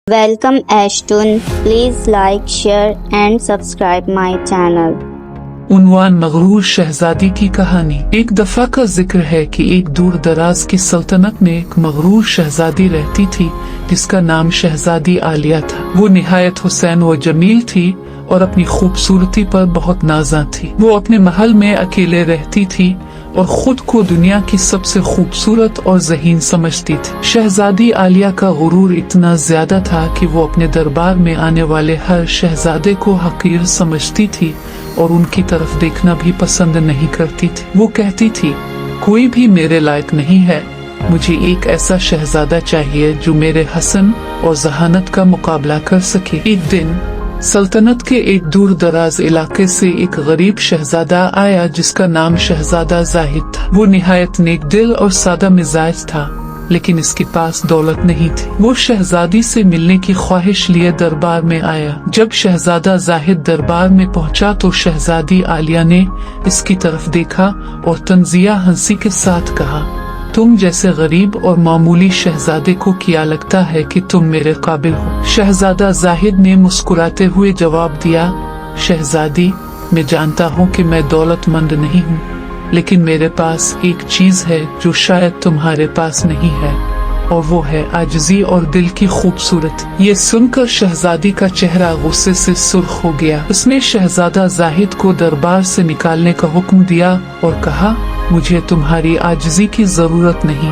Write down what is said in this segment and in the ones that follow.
Welcome Ashtun. Please like, share and subscribe my channel. उन्वान मगरूर शहजादी की कहानी। एक दफा का जिक्र है कि एक दूर दराज की सल्तनत में एक मगरूर शहजादी रहती थी जिसका नाम शहजादी आलिया था। वो निहायत हुसैन व जमील थी और अपनी खूबसूरती पर बहुत नाज़ा थी। वो अपने महल में अकेले रहती थी और खुद को दुनिया की सबसे खूबसूरत और ज़हीन समझती थी। शहजादी आलिया का गुरूर इतना ज्यादा था कि वो अपने दरबार में आने वाले हर शहजादे को हकीर समझती थी और उनकी तरफ देखना भी पसंद नहीं करती थी। वो कहती थी, कोई भी मेरे लायक नहीं है, मुझे एक ऐसा शहजादा चाहिए जो मेरे हसन और जहानत का मुकाबला कर सके। एक दिन सल्तनत के एक दूर दराज इलाके से एक गरीब शहजादा आया जिसका नाम शहजादा जाहिद था। वो निहायत नेक दिल और सादा मिजाज था, लेकिन इसके पास दौलत नहीं थी। वो शहजादी से मिलने की ख्वाहिश लिए दरबार में आया। जब शहजादा जाहिद दरबार में पहुंचा तो शहजादी आलिया ने इसकी तरफ देखा और तंजिया हंसी के साथ कहा, तुम जैसे गरीब और मामूली शहजादे को क्या लगता है कि तुम मेरे काबिल हो? शहजादा जाहिद ने मुस्कुराते हुए जवाब दिया, शहजादी, मैं जानता हूँ कि मैं दौलतमंद नहीं हूँ, लेकिन मेरे पास एक चीज है जो शायद तुम्हारे पास नहीं है, और वो है आजिज़ी और दिल की खूबसूरती। ये सुनकर शहजादी का चेहरा गुस्से से सुर्ख हो गया। उसने शहजादा जाहिद को दरबार से निकालने का हुक्म दिया और कहा, मुझे तुम्हारी आजिज़ी की जरूरत नहीं,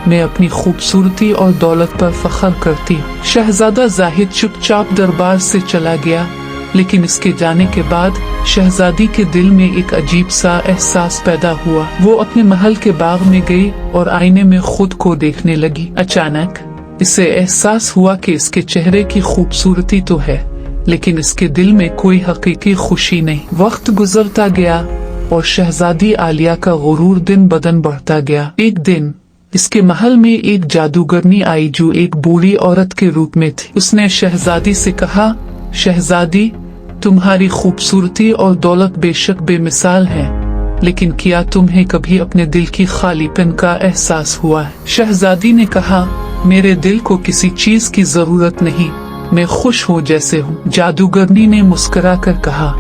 मैं अपनी खूबसूरती और दौलत पर फख्र करती हूँ। शहजादा जाहिद चुपचाप दरबार से चला गया, लेकिन इसके जाने के बाद शहजादी के दिल में एक अजीब सा एहसास पैदा हुआ। वो अपने महल के बाग में गई और आईने में खुद को देखने लगी। अचानक इसे एहसास हुआ कि इसके चेहरे की खूबसूरती तो है, लेकिन इसके दिल में कोई हकीकी खुशी नहीं। वक्त गुजरता गया और शहजादी आलिया का गुरूर दिन बदन बढ़ता गया। एक दिन इसके महल में एक जादूगरनी आई जो एक बूढ़ी औरत के रूप में थी। उसने शहजादी से कहा, शहजादी, तुम्हारी खूबसूरती और दौलत बेशक बेमिसाल है, लेकिन क्या तुम्हें कभी अपने दिल की खालीपन का एहसास हुआ है? शहजादी ने कहा, मेरे दिल को किसी चीज की जरूरत नहीं, मैं खुश हूँ जैसे हूँ। जादूगरनी ने मुस्कुरा कर कहा,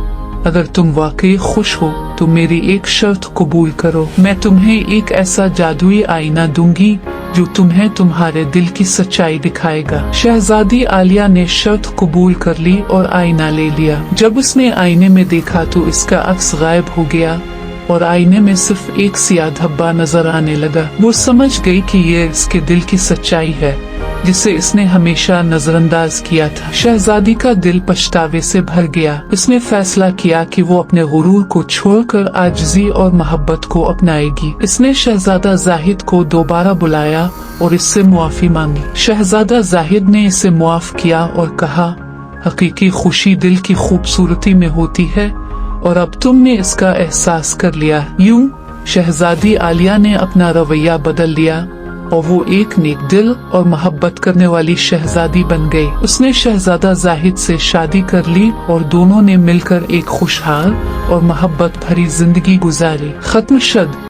अगर तुम वाकई खुश हो तो मेरी एक शर्त कबूल करो। मैं तुम्हें एक ऐसा जादुई आईना दूंगी जो तुम्हें तुम्हारे दिल की सच्चाई दिखाएगा। शहजादी आलिया ने शर्त कबूल कर ली और आईना ले लिया। जब उसने आईने में देखा तो इसका अक्स गायब हो गया और आईने में सिर्फ एक सियाह धब्बा नजर आने लगा। वो समझ गई कि ये इसके दिल की सच्चाई है जिसे इसने हमेशा नजरअंदाज किया था। शहजादी का दिल पछतावे से भर गया। उसने फैसला किया कि वो अपने गुरूर को छोड़कर आजिज़ी और मोहब्बत को अपनाएगी। इसने शहजादा जाहिद को दोबारा बुलाया और इससे मुआफी मांगी। शहजादा जाहिद ने इसे मुआफ किया और कहा, हकीकी खुशी दिल की खूबसूरती में होती है और अब तुमने इसका एहसास कर लिया। यूं शहजादी आलिया ने अपना रवैया बदल लिया और वो एक नेक दिल और मोहब्बत करने वाली शहजादी बन गई। उसने शहजादा जाहिद से शादी कर ली और दोनों ने मिलकर एक खुशहाल और मोहब्बत भरी जिंदगी गुजारी। खत्म शद।